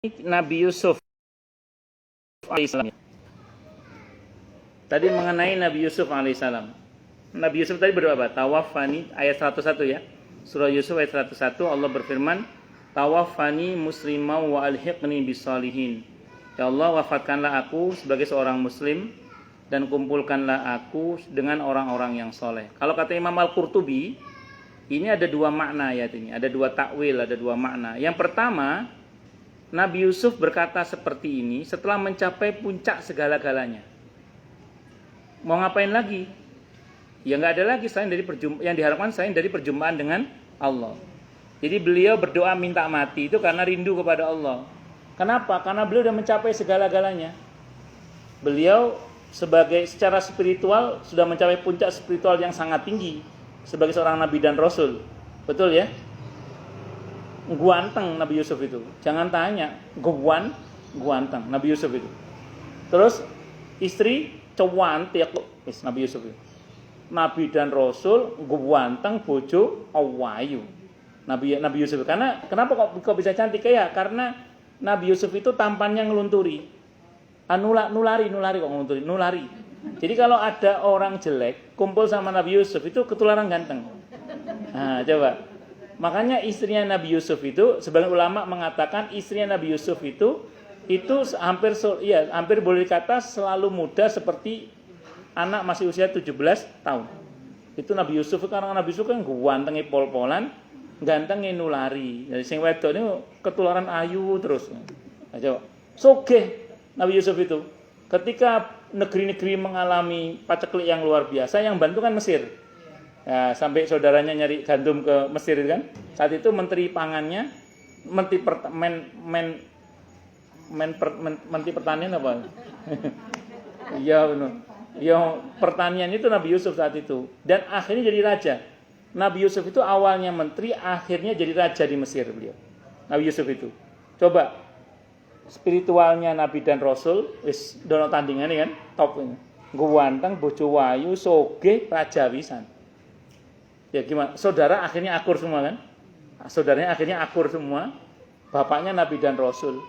Nabi Yusuf alaihissalam. Tadi mengenai Nabi Yusuf alaihissalam. Nabi Yusuf tadi berdoa apa? Tawaffani, ayat 101 ya. Surah Yusuf ayat 101, Allah berfirman, Tawaffani muslimau wa alhiqni bisalihin. Ya Allah, wafatkanlah aku sebagai seorang muslim dan kumpulkanlah aku dengan orang-orang yang soleh. Kalau kata Imam Al-Qurtubi, ini ada dua makna ayat ini, ada dua takwil, ada dua makna. Yang pertama, Nabi Yusuf berkata seperti ini setelah mencapai puncak segala-galanya. Mau ngapain lagi? Ya nggak ada lagi selain dari yang diharapkan selain dari perjumpaan dengan Allah. Jadi beliau berdoa minta mati itu karena rindu kepada Allah. Kenapa? Karena beliau sudah mencapai segala-galanya. Beliau secara spiritual sudah mencapai puncak spiritual yang sangat tinggi sebagai seorang nabi dan rasul. Betul ya? Guanteng Nabi Yusuf itu. Jangan tanya, guanteng Nabi Yusuf itu. Terus istri cantik Nabi Yusuf itu. Nabi dan Rasul guanteng bojo awayu. Nabi Yusuf. Karena kenapa kok bisa cantik ya? Karena Nabi Yusuf itu tampannya ngelunturi. Nulari kok ngelunturi, nulari. Jadi kalau ada orang jelek kumpul sama Nabi Yusuf itu ketularan ganteng. Nah, coba. Makanya istrinya Nabi Yusuf itu, sebagian ulama mengatakan istrinya Nabi Yusuf itu hampir boleh dikata selalu muda seperti anak masih usia 17 tahun. Itu Nabi Yusuf, karena Nabi Yusuf kan gantengnya pol-polan, gantengnya nulari. Jadi sing wedok ini ketularan ayu terus. Nah, coba. Sogeh Nabi Yusuf itu. Ketika negeri-negeri mengalami paceklik yang luar biasa, yang bantu kan Mesir. Ya, sampai saudaranya nyari gandum ke Mesir kan. Saat itu menteri pangannya, menteri pertanian apa? Iya benar. Ya, pertanian itu Nabi Yusuf saat itu. Dan akhirnya jadi raja. Nabi Yusuf itu awalnya menteri, akhirnya jadi raja di Mesir beliau. Nabi Yusuf itu. Coba spiritualnya Nabi dan Rasul, wis dono tandingannya kan, top ini. Guanteng, bojo wayu, sogeh, raja wisan. Ya gimana? Saudara akhirnya akur semua kan? Saudaranya akhirnya akur semua. Bapaknya Nabi dan Rasul.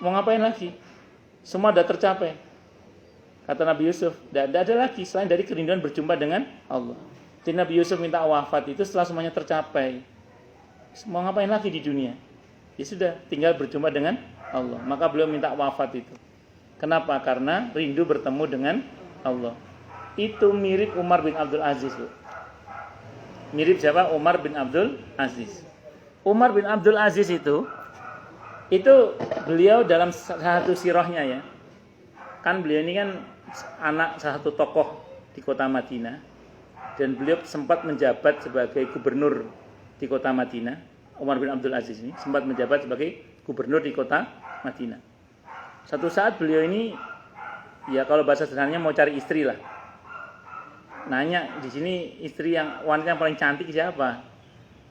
Mau ngapain lagi? Semua sudah tercapai. Kata Nabi Yusuf, tidak ada lagi selain dari kerinduan berjumpa dengan Allah. Jadi Nabi Yusuf minta wafat itu setelah semuanya tercapai. Mau ngapain lagi di dunia? Ya sudah, tinggal berjumpa dengan Allah. Maka beliau minta wafat itu. Kenapa? Karena rindu bertemu dengan Allah. Itu mirip Umar bin Abdul Aziz, Bu. Mirip siapa? Umar bin Abdul Aziz. Umar bin Abdul Aziz itu beliau dalam satu sirahnya ya. Kan beliau ini kan anak salah satu tokoh di kota Madinah. Dan beliau sempat menjabat sebagai gubernur di kota Madinah. Umar bin Abdul Aziz ini sempat menjabat sebagai gubernur di kota Madinah. Satu saat beliau ini, ya kalau bahasa sederhananya mau cari istri lah. Nanya di sini istri wanita yang paling cantik siapa?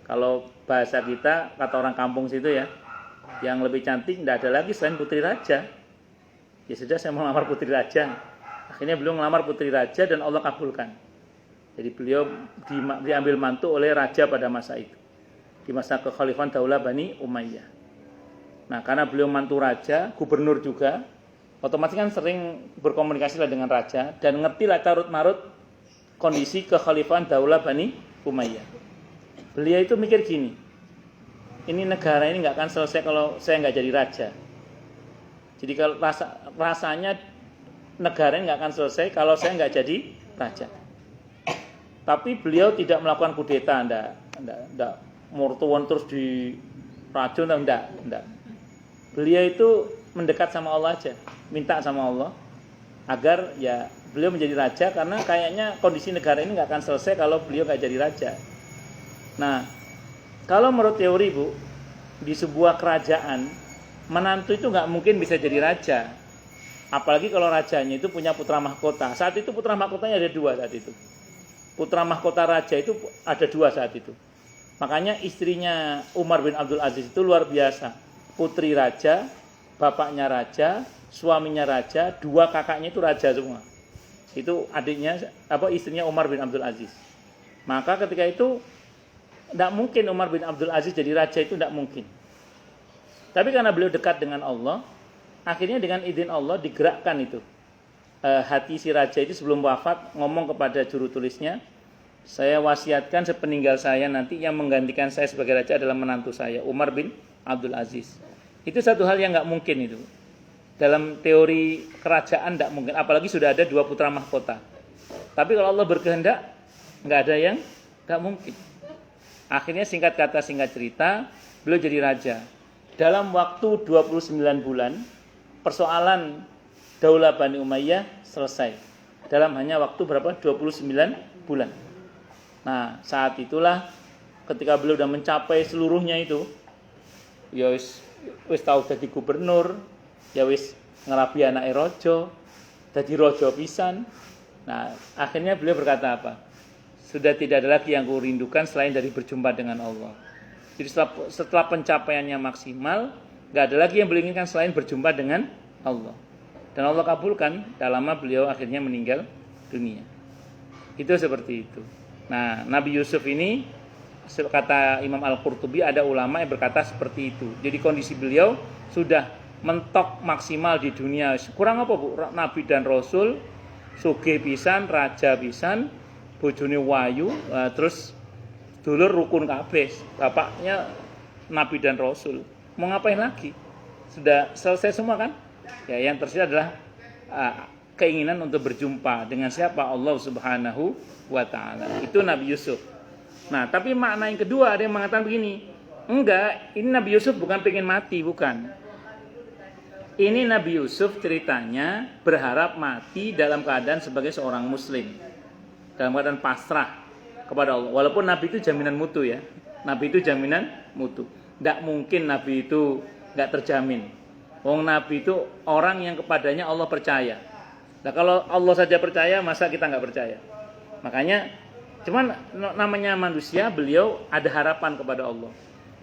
Kalau bahasa kita, kata orang kampung situ ya, yang lebih cantik tidak ada lagi selain putri raja. Ya sudah, saya mau melamar putri raja. Akhirnya beliau melamar putri raja dan Allah kabulkan. Jadi beliau diambil mantu oleh raja pada masa itu, di masa kekhalifahan Daulah Bani Umayyah. Nah, karena beliau mantu raja, gubernur juga, otomatis kan sering berkomunikasi lah dengan raja dan ngerti lah carut-marut kondisi kekhalifahan Daulah Bani Umayyah. Beliau itu mikir gini, ini negara ini nggak akan selesai kalau saya nggak jadi raja. Jadi kalau rasanya negara ini nggak akan selesai kalau saya nggak jadi raja. Tapi beliau tidak melakukan kudeta, enggak murtuan terus di racun, enggak. Beliau itu mendekat sama Allah aja, minta sama Allah agar ya beliau menjadi raja, karena kayaknya kondisi negara ini nggak akan selesai kalau beliau nggak jadi raja. Nah, kalau menurut teori Bu, di sebuah kerajaan menantu itu nggak mungkin bisa jadi raja, apalagi kalau rajanya itu punya putra mahkota. Saat itu putra mahkotanya ada dua saat itu. Putra mahkota raja itu ada dua saat itu. Makanya istrinya Umar bin Abdul Aziz itu luar biasa. Putri raja, bapaknya raja, suaminya raja, dua kakaknya itu raja semua. Itu istrinya Umar bin Abdul Aziz. Maka ketika itu tidak mungkin Umar bin Abdul Aziz jadi raja, itu tidak mungkin. Tapi karena beliau dekat dengan Allah, akhirnya dengan izin Allah digerakkan itu. Hati si raja itu sebelum wafat ngomong kepada juru tulisnya, saya wasiatkan sepeninggal saya nanti yang menggantikan saya sebagai raja adalah menantu saya, Umar bin Abdul Aziz. Itu satu hal yang nggak mungkin itu. Dalam teori kerajaan tidak mungkin, apalagi sudah ada 2 putra mahkota. Tapi kalau Allah berkehendak, nggak ada yang nggak mungkin. Akhirnya singkat kata singkat cerita, beliau jadi raja. Dalam waktu 29 bulan, persoalan Daulah Bani Umayyah selesai. Dalam hanya waktu berapa? 29 bulan. Nah, saat itulah ketika beliau sudah mencapai seluruhnya itu, ya wis tahu jadi gubernur, ya wis ngerabi anak rojo, jadi rojo pisan. Nah, akhirnya beliau berkata apa? Sudah tidak ada lagi yang ku rindukan selain dari berjumpa dengan Allah. Jadi setelah pencapaiannya maksimal, nggak ada lagi yang beliau inginkan selain berjumpa dengan Allah. Dan Allah kabulkan, tak lama beliau akhirnya meninggal dunia. Itu seperti itu. Nah, Nabi Yusuf ini, kata Imam Al-Qurtubi, ada ulama yang berkata seperti itu. Jadi kondisi beliau sudah mentok maksimal di dunia. Kurang apa bu? Nabi dan Rasul, sugih pisan, raja pisan, bojone wayu, terus dulur rukun kabeh. Bapaknya Nabi dan Rasul. Mau ngapain lagi? Sudah selesai semua kan? Ya, yang tersisa adalah keinginan untuk berjumpa dengan siapa? Allah Subhanahu wa ta'ala. Itu Nabi Yusuf. Nah, tapi makna yang kedua ada yang mengatakan begini, enggak, ini Nabi Yusuf bukan pengen mati, bukan. Ini Nabi Yusuf ceritanya berharap mati dalam keadaan sebagai seorang muslim, dalam keadaan pasrah kepada Allah. Walaupun Nabi itu jaminan mutu ya, Nabi itu jaminan mutu. Enggak mungkin Nabi itu enggak terjamin. Wong Nabi itu orang yang kepadanya Allah percaya. Nah, kalau Allah saja percaya, masa kita enggak percaya? Makanya, cuman namanya manusia, beliau ada harapan kepada Allah.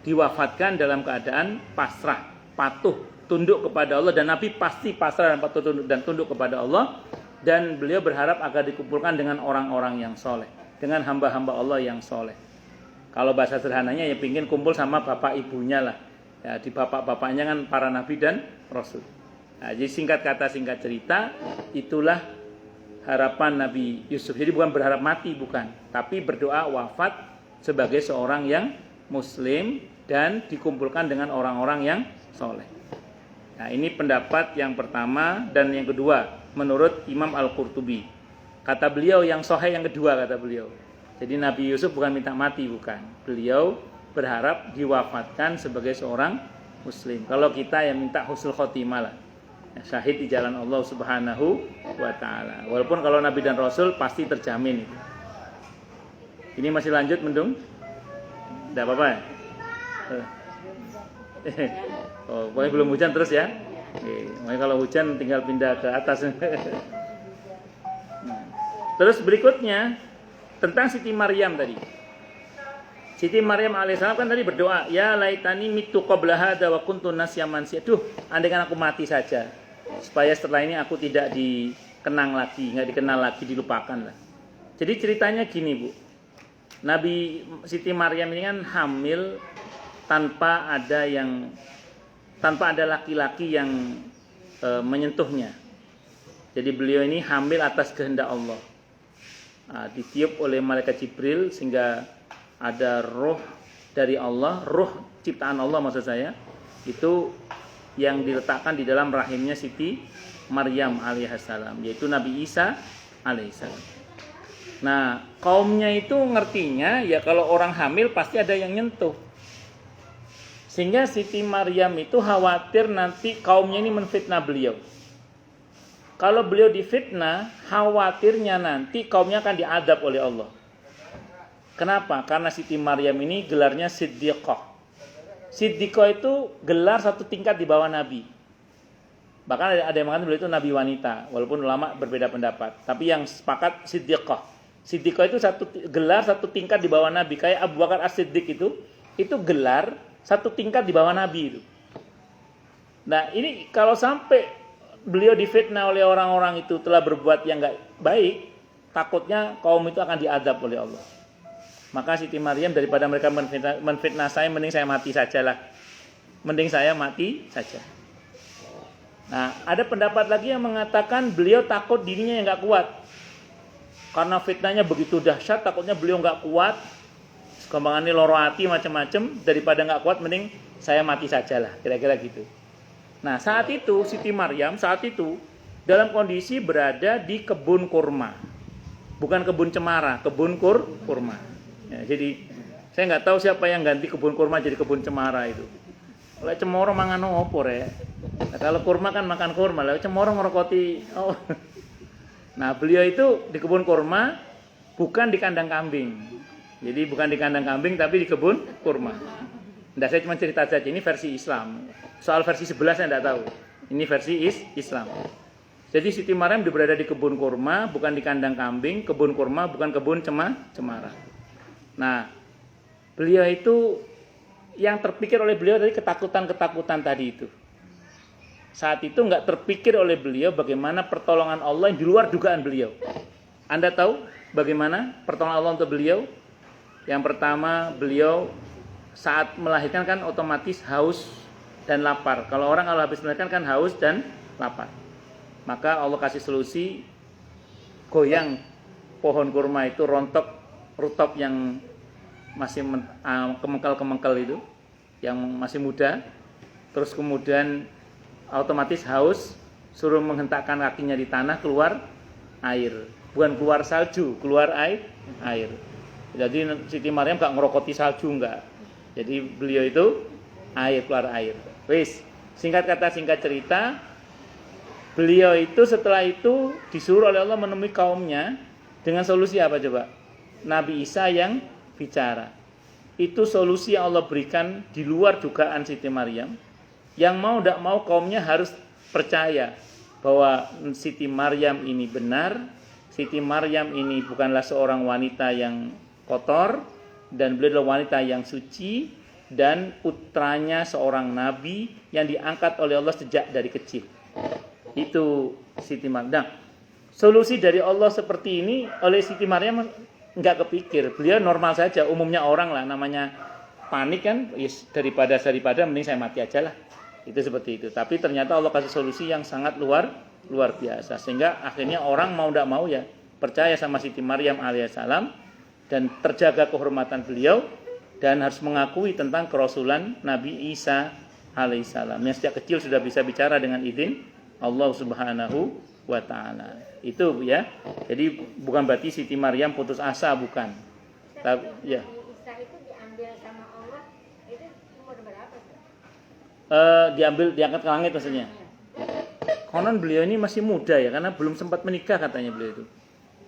Diwafatkan dalam keadaan pasrah, patuh, tunduk kepada Allah. Dan Nabi pasti pasrah dan patuh dan tunduk kepada Allah. Dan beliau berharap agar dikumpulkan dengan orang-orang yang soleh, dengan hamba-hamba Allah yang soleh. Kalau bahasa sederhananya ya pingin kumpul sama bapak ibunya lah. Ya, di bapak-bapaknya kan para nabi dan rasul. Nah, jadi singkat kata singkat cerita, itulah harapan Nabi Yusuf. Jadi bukan berharap mati, bukan, tapi berdoa wafat sebagai seorang yang muslim dan dikumpulkan dengan orang-orang yang soleh. Nah, ini pendapat yang pertama. Dan yang kedua menurut Imam Al-Qurtubi, kata beliau yang sahih yang kedua, kata beliau. Jadi Nabi Yusuf bukan minta mati, bukan. Beliau berharap diwafatkan sebagai seorang muslim. Kalau kita yang minta husnul khotimah lah, ya, syahid di jalan Allah Subhanahu wa ta'ala. Walaupun kalau Nabi dan Rasul pasti terjamin itu. Ini masih lanjut mendung? Tidak apa-apa ya? Oh, pokoknya belum hujan terus ya. Makanya kalau hujan tinggal pindah ke atas. Terus berikutnya tentang Siti Maryam tadi. Siti Maryam alaihissalam kan tadi berdoa, ya laitani mitu qabla hadza wa kuntu nasyan mansiya. Duh, andaikan aku mati saja, supaya setelah ini aku tidak dikenang lagi, nggak dikenal lagi, dilupakan lah. Jadi ceritanya gini bu, Nabi Siti Maryam ini kan hamil tanpa ada laki-laki yang menyentuhnya. Jadi beliau ini hamil atas kehendak Allah. Ditiup oleh malaikat Jibril sehingga ada roh dari Allah, roh ciptaan Allah maksud saya, itu yang diletakkan di dalam rahimnya Siti Maryam alaihissalam, yaitu Nabi Isa alaihissalam. Nah, kaumnya itu ngertinya ya kalau orang hamil pasti ada yang nyentuh. Sehingga Siti Maryam itu khawatir nanti kaumnya ini menfitnah beliau. Kalau beliau difitnah, khawatirnya nanti kaumnya akan diadab oleh Allah. Kenapa? Karena Siti Maryam ini gelarnya Siddiqah. Siddiqah itu gelar satu tingkat di bawah Nabi. Bahkan ada yang mengatakan beliau itu Nabi wanita, walaupun ulama berbeda pendapat. Tapi yang sepakat Siddiqah. Siddiqah itu gelar satu tingkat di bawah Nabi. Kayak Abu Bakar As-Siddiq itu gelar satu tingkat di bawah Nabi itu. Nah ini kalau sampai beliau difitnah oleh orang-orang itu telah berbuat yang enggak baik, takutnya kaum itu akan diadab oleh Allah. Maka Siti Maryam daripada mereka menfitnah saya, mending saya mati sajalah. mending saya mati saja. Nah, ada pendapat lagi yang mengatakan beliau takut dirinya yang nggak kuat. Karena fitnahnya begitu dahsyat, takutnya beliau nggak kuat. Kembangannya loro hati macam-macam, daripada nggak kuat mending saya mati sajalah, kira-kira gitu. Nah, saat itu Siti Maryam dalam kondisi berada di kebun kurma. Bukan kebun cemara, kebun kurma. Ya, jadi saya nggak tahu siapa yang ganti kebun kurma jadi kebun cemara itu. Kalau cemoro mangan opo ya. Nah, kalau kurma kan makan kurma, lah cemoro ngerokoti. Oh. Nah, beliau itu di kebun kurma, bukan di kandang kambing. Jadi bukan di kandang kambing tapi di kebun kurma. Nah, saya cuma cerita saja, ini versi Islam. Soal versi 11 saya tidak tahu. Ini versi Islam. Jadi Siti Maryam berada di kebun kurma, bukan di kandang kambing. Kebun kurma bukan kebun cemara. Nah, beliau itu yang terpikir oleh beliau dari ketakutan tadi itu. Saat itu nggak terpikir oleh beliau bagaimana pertolongan Allah yang di luar dugaan beliau. Anda tahu bagaimana pertolongan Allah untuk beliau? Yang pertama, beliau saat melahirkan kan otomatis haus dan lapar. Kalau habis melahirkan kan haus dan lapar. Maka Allah kasih solusi, goyang pohon kurma itu, rontok rutop yang masih kemengkel itu, yang masih muda. Terus kemudian otomatis haus, suruh menghentakkan kakinya di tanah, keluar air. Bukan keluar salju, keluar air. Jadi Siti Maryam gak ngerokoti salju, enggak. Jadi beliau itu keluar air. Wis, singkat kata singkat cerita, beliau itu setelah itu disuruh oleh Allah menemui kaumnya dengan solusi apa coba? Nabi Isa yang bicara. Itu solusi yang Allah berikan di luar dugaan Siti Maryam. Yang mau tidak mau kaumnya harus percaya bahwa Siti Maryam ini benar. Siti Maryam ini bukanlah seorang wanita yang kotor, dan beliau adalah wanita yang suci, dan putranya seorang nabi yang diangkat oleh Allah sejak dari kecil. Itu Siti Maryam. Nah, solusi dari Allah seperti ini oleh Siti Maryam nggak kepikir. Beliau normal saja, umumnya orang lah, namanya panik kan, yes, daripada mending saya mati aja lah. Itu seperti itu. Tapi ternyata Allah kasih solusi yang sangat luar biasa, sehingga akhirnya orang mau tidak mau ya percaya sama Siti Maryam alaihissalam dan terjaga kehormatan beliau, dan harus mengakui tentang kerasulan Nabi Isa alaihissalam yang sejak kecil sudah bisa bicara dengan izin Allah Subhanahu wa ta'ala. Itu ya. Jadi bukan berarti Siti Maryam putus asa, bukan. Tapi ya. Isa itu diambil sama Allah, itu umur berapa? Diangkat ke langit maksudnya. Konon beliau ini masih muda ya, karena belum sempat menikah katanya beliau itu.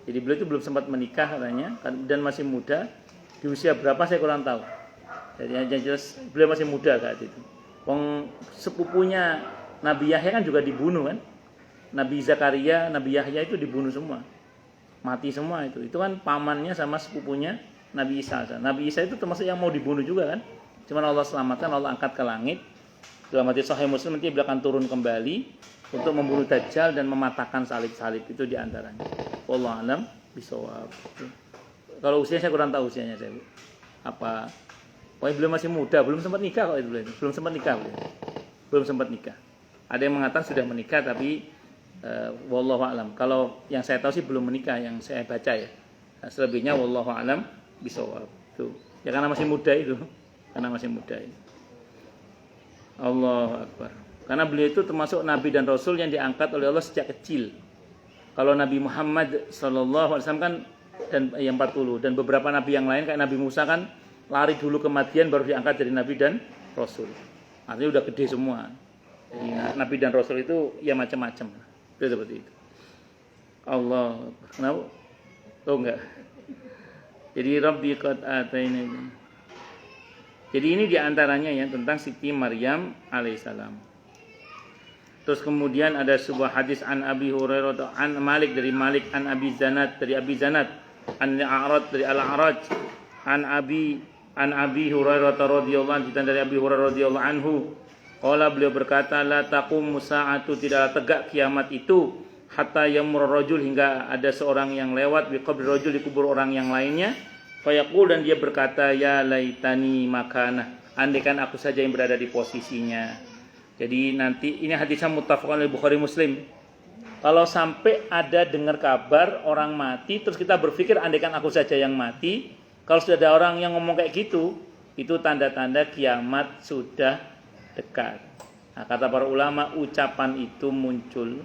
Jadi beliau itu belum sempat menikah katanya, dan masih muda. Di usia berapa saya kurang tahu. Jadi yang jelas beliau masih muda saat itu. Wong sepupunya Nabi Yahya kan juga dibunuh kan. Nabi Zakaria, Nabi Yahya itu dibunuh semua. Mati semua itu. Itu kan pamannya sama sepupunya Nabi Isa. Nabi Isa itu termasuk yang mau dibunuh juga kan. Cuman Allah selamatkan, Allah angkat ke langit. Dalam hadis Sahih Muslim nanti beliau akan turun kembali untuk membunuh Dajjal dan mematahkan salib-salib, itu diantaranya. Wallahu a'lam bishawab. Kalau usia saya kurang tahu usianya saya. Apa? Pokoknya beliau masih muda, belum sempat nikah kok itu beliau. Belum sempat nikah. Ada yang mengatakan sudah menikah tapi wallahu a'lam. Kalau yang saya tahu sih belum menikah, yang saya baca ya. Nah, selebihnya wallahu a'lam bishawab. Tuh. Ya karena masih muda itu. Allahu akbar. Karena beliau itu termasuk nabi dan rasul yang diangkat oleh Allah sejak kecil. Kalau Nabi Muhammad sallallahu alaihi wasallam kan dan yang 40, dan beberapa nabi yang lain kayak Nabi Musa kan lari dulu kematian baru diangkat jadi nabi dan rasul. Artinya udah gede semua. Jadi nabi dan rasul itu ya macam-macam. Itu seperti itu. Allah. Kenapa? Oh enggak. Jadi Rabbi qad ataina. Jadi ini diantaranya ya tentang Siti Maryam alaihissalam. Terus kemudian ada sebuah hadis an Abi Hurairah an Malik dari Malik an Abi Zanad dari Abi Zanad an Al-A'raj dari Al-A'raj an Abi Hurairah radhiyallahu anhu dari Abi Hurairah radhiyallahu anhu. Qala beliau berkata la taqumu sa'atu, tidaklah tegak kiamat itu hatta yamur rajul, hingga ada seorang yang lewat di qabri rajul, di kubur orang yang lainnya. Fayaqul, dan dia berkata ya laitani makanah, andaikan aku saja yang berada di posisinya. Jadi nanti ini hadisnya muttafaqun oleh Bukhari Muslim. Kalau sampai ada dengar kabar orang mati terus kita berpikir andaikan aku saja yang mati, kalau sudah ada orang yang ngomong kayak gitu, itu tanda-tanda kiamat sudah dekat. Nah, kata para ulama, ucapan itu muncul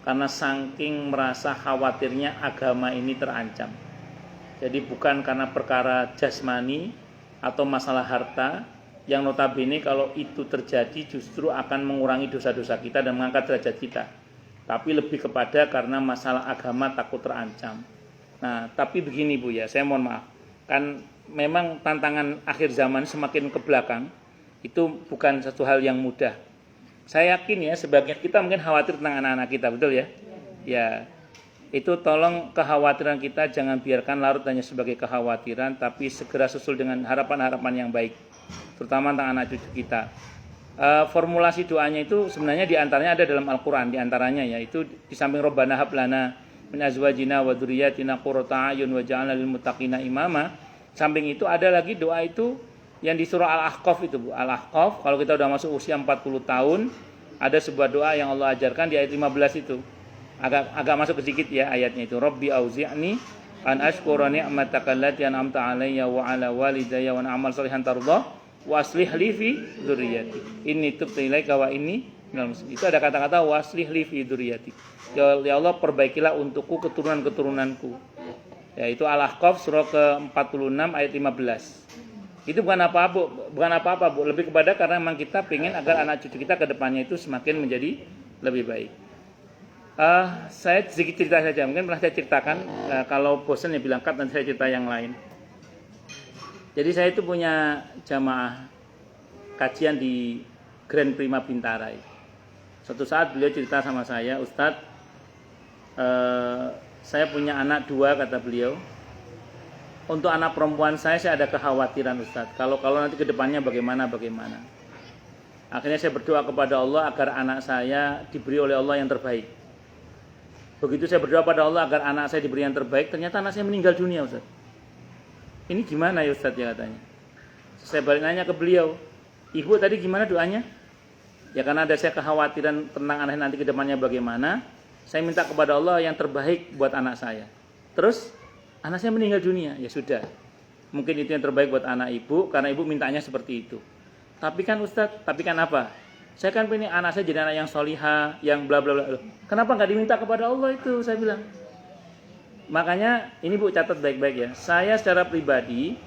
karena saking merasa khawatirnya agama ini terancam. Jadi bukan karena perkara jasmani atau masalah harta, yang notabene kalau itu terjadi justru akan mengurangi dosa-dosa kita dan mengangkat derajat kita. Tapi lebih kepada karena masalah agama takut terancam. Nah, tapi begini Bu ya, saya mohon maaf. Kan memang tantangan akhir zaman semakin ke belakang, itu bukan satu hal yang mudah. Saya yakin ya, sebagian kita mungkin khawatir tentang anak-anak kita, betul ya? Ya, itu tolong kekhawatiran kita jangan biarkan larut hanya sebagai kekhawatiran, tapi segera susul dengan harapan-harapan yang baik, terutama tentang anak cucu kita. Formulasi doanya itu sebenarnya diantaranya ada dalam Al-Quran, diantaranya ya, itu di samping Rabbana hab lana min azwajina wa dzurriyyatina qurrata a'yun waj'alna lil muttaqina imama. Samping itu ada lagi doa itu yang di surah Al-Ahqaf itu Bu. Al-Ahqaf kalau kita udah masuk usia 40 tahun, ada sebuah doa yang Allah ajarkan di ayat 15 itu. Agak masuk sedikit ya ayatnya itu. Rabbi auzi'ni an ashkura ni'mataka allati an'amta 'alayya wa 'ala walidayya wa a'mal shalihan tardah wa aslih li fi dzurriyyati. Inni tubtu ilaika wa inni minal muslimin. Itu ada kata-kata wa aslih li fi dzurriyyati. Ya Allah, perbaikilah untukku keturunan-keturunanku. Ya, itu Al-Ahqaf surah ke-46 ayat 15. Itu bukan apa-apa, Bu. Lebih kepada karena memang kita ingin agar anak cucu kita ke depannya itu semakin menjadi lebih baik. Saya sedikit cerita saja. Mungkin pernah saya ceritakan, kalau bosan ya bilang cut, nanti saya cerita yang lain. Jadi saya itu punya jamaah kajian di Grand Prima Bintara. Suatu saat beliau cerita sama saya, Ustadz, saya punya anak 2, kata beliau. Untuk anak perempuan saya ada kekhawatiran Ustadz. Kalau nanti ke depannya bagaimana. Akhirnya saya berdoa kepada Allah agar anak saya diberi oleh Allah yang terbaik. Begitu saya berdoa pada Allah agar anak saya diberi yang terbaik, ternyata anak saya meninggal dunia Ustadz. Ini gimana ya Ustadz ya katanya. Saya balik nanya ke beliau, Ibu tadi gimana doanya? Ya karena ada saya kekhawatiran tentang anak nanti ke depannya bagaimana, saya minta kepada Allah yang terbaik buat anak saya. Terus anak saya meninggal dunia, ya sudah. Mungkin itu yang terbaik buat anak ibu, karena ibu mintanya seperti itu. Tapi kan Ustadz, tapi kan apa? Saya kan pengen anak saya jadi anak yang solihah, yang bla bla bla. Kenapa nggak diminta kepada Allah itu? Saya bilang. Makanya ini Bu catat baik-baik ya. Saya secara pribadi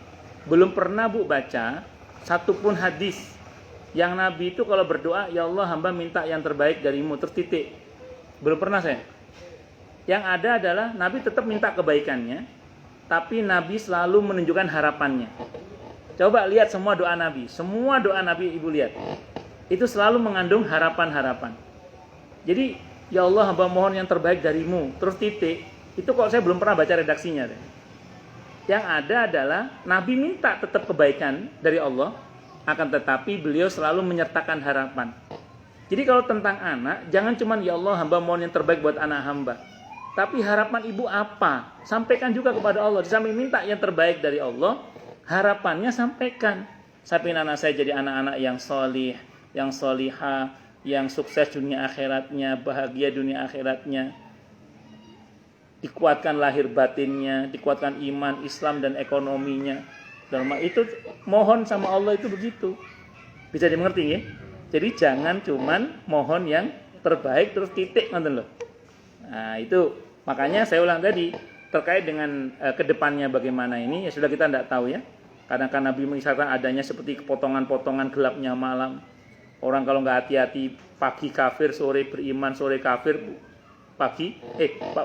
belum pernah Bu baca satupun hadis yang Nabi itu kalau berdoa, ya Allah hamba minta yang terbaik darimu, terus titik. Belum pernah saya. Yang ada adalah Nabi tetap minta kebaikannya, tapi Nabi selalu menunjukkan harapannya. Coba lihat semua doa Nabi Ibu lihat. Itu selalu mengandung harapan-harapan. Jadi, ya Allah hamba mohon yang terbaik darimu, terus titik. Itu kok saya belum pernah baca redaksinya. Yang ada adalah Nabi minta tetap kebaikan dari Allah, akan tetapi beliau selalu menyertakan harapan. Jadi kalau tentang anak, jangan cuma ya Allah hamba mohon yang terbaik buat anak hamba. Tapi harapan ibu apa? Sampaikan juga kepada Allah. Di samping minta yang terbaik dari Allah, harapannya sampaikan. Saya ingin anak saya jadi anak-anak yang solih, yang solihah, yang sukses dunia akhiratnya, bahagia dunia akhiratnya. Dikuatkan lahir batinnya, dikuatkan iman, Islam dan ekonominya. Dan itu mohon sama Allah itu begitu. Bisa dimengerti ya? Jadi jangan cuman mohon yang terbaik terus titik ngoten loh. Nah, itu makanya saya ulang tadi terkait dengan kedepannya bagaimana ini ya sudah kita tidak tahu ya. Karena Nabi mengisyaratkan adanya seperti potongan-potongan gelapnya malam. Orang kalau nggak hati-hati pagi kafir, sore beriman, sore kafir.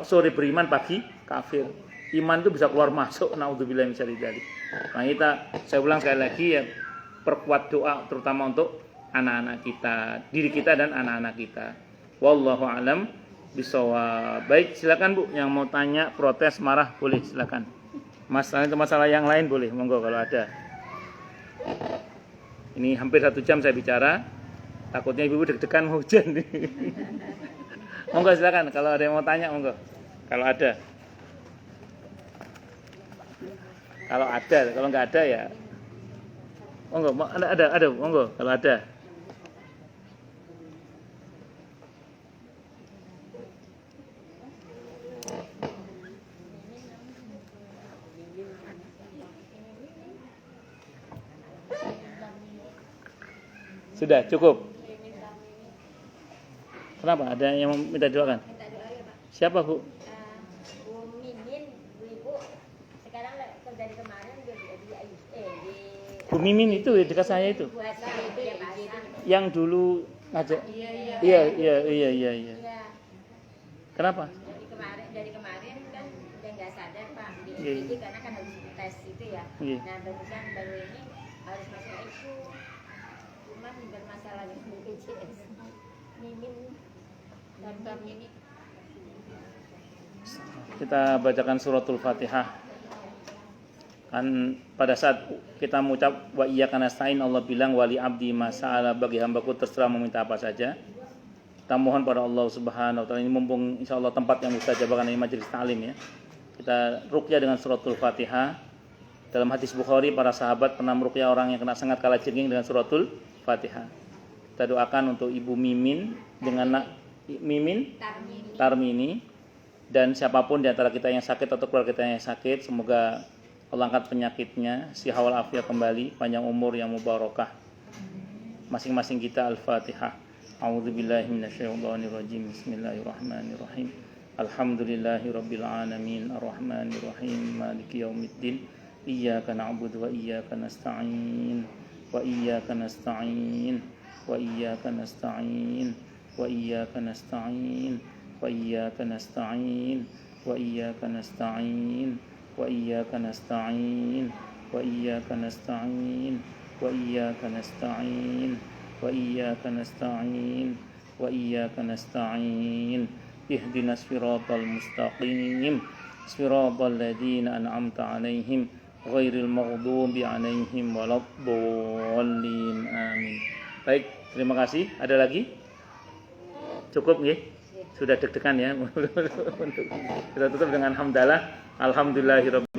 Sore beriman, pagi kafir. Iman itu bisa keluar masuk, naudzubillah min syarri dzalik. Nah, saya ulang sekali lagi ya, perkuat doa terutama untuk anak-anak kita, diri kita dan anak-anak kita. Wallahu a'lam bishawab. Baik, silakan Bu yang mau tanya, protes, marah boleh silakan. Masalah yang lain boleh, monggo kalau ada. Ini hampir 1 jam saya bicara. Takutnya ibu deg-degan hujan nih. Monggo silakan kalau ada yang mau tanya monggo. Kalau ada. Kalau nggak ada ya Monggo, ada, monggo kalau ada. Sudah cukup. Kenapa? Ada yang minta doakan? Minta doa ya Pak. Siapa Bu? Bu Mimin, Bu Ibu. Sekarang dari kemarin di Bu Mimin itu dekat saya itu. puasa itu ya Pak. Yang dulu ngajak. Iya. Iya. Iya. Kenapa? Dari kemarin kan udah nggak sadar Pak di Iya. IGD karena kan harus tes itu ya. Iya. Nah baru ini harus masuk ICU. Cuman bermasalah dengan BPJS. Mimin dan Bang ini. Kita bacakan suratul Fatihah. Kan pada saat kita mengucap wa iyyaka nasta'in, Allah bilang wali abdi masa'ala, bagi hambaku terserah meminta apa saja. Kita mohon pada Allah Subhanahu wa taala, ini mumpung insyaallah tempat yang mustajabah karena ini majelis ta'lim ya. Kita ruqyah dengan suratul Fatihah. Dalam hadis Bukhari para sahabat pernah meruqyah orang yang kena sangat kalajengking dengan suratul Fatihah. Kita doakan untuk Ibu Mimin dengan Mimin Tarmini dan siapapun di antara kita yang sakit atau keluarga kita yang sakit, semoga Allah angkat penyakitnya, siha wal afiat kembali, panjang umur yang mubarakah. Masing-masing kita Al-Fatihah. A'udzubillahi minasyaitonirrajim. Bismillahirrahmanirrahim. Alhamdulillahirabbil alamin, arrahmanirrahim, maliki yaumiddin. Iyyaka na'budu wa iyyaka nasta'in. Wa iyyaka nasta'in. Wa iyyaka nasta'in. Wa iyyaka nasta'in. Wa iyyaka nasta'in. Wa iyyaka nasta'in. Wa iyyaka nasta'in. Wa iyyaka nasta'in. Wa iyyaka nasta'in. Wa iyyaka nasta'in. Wa iyyaka nasta'in. Ihdinas siratal mustaqim. Siratal ladzina an'amta 'alaihim ghairil maghdubi 'alaihim waladdallin. Amin. Baik, terima kasih. Ada lagi? Cukup nggih? Sudah deg-degan ya. Kita tutup dengan hamdalah. Alhamdulillahirabbil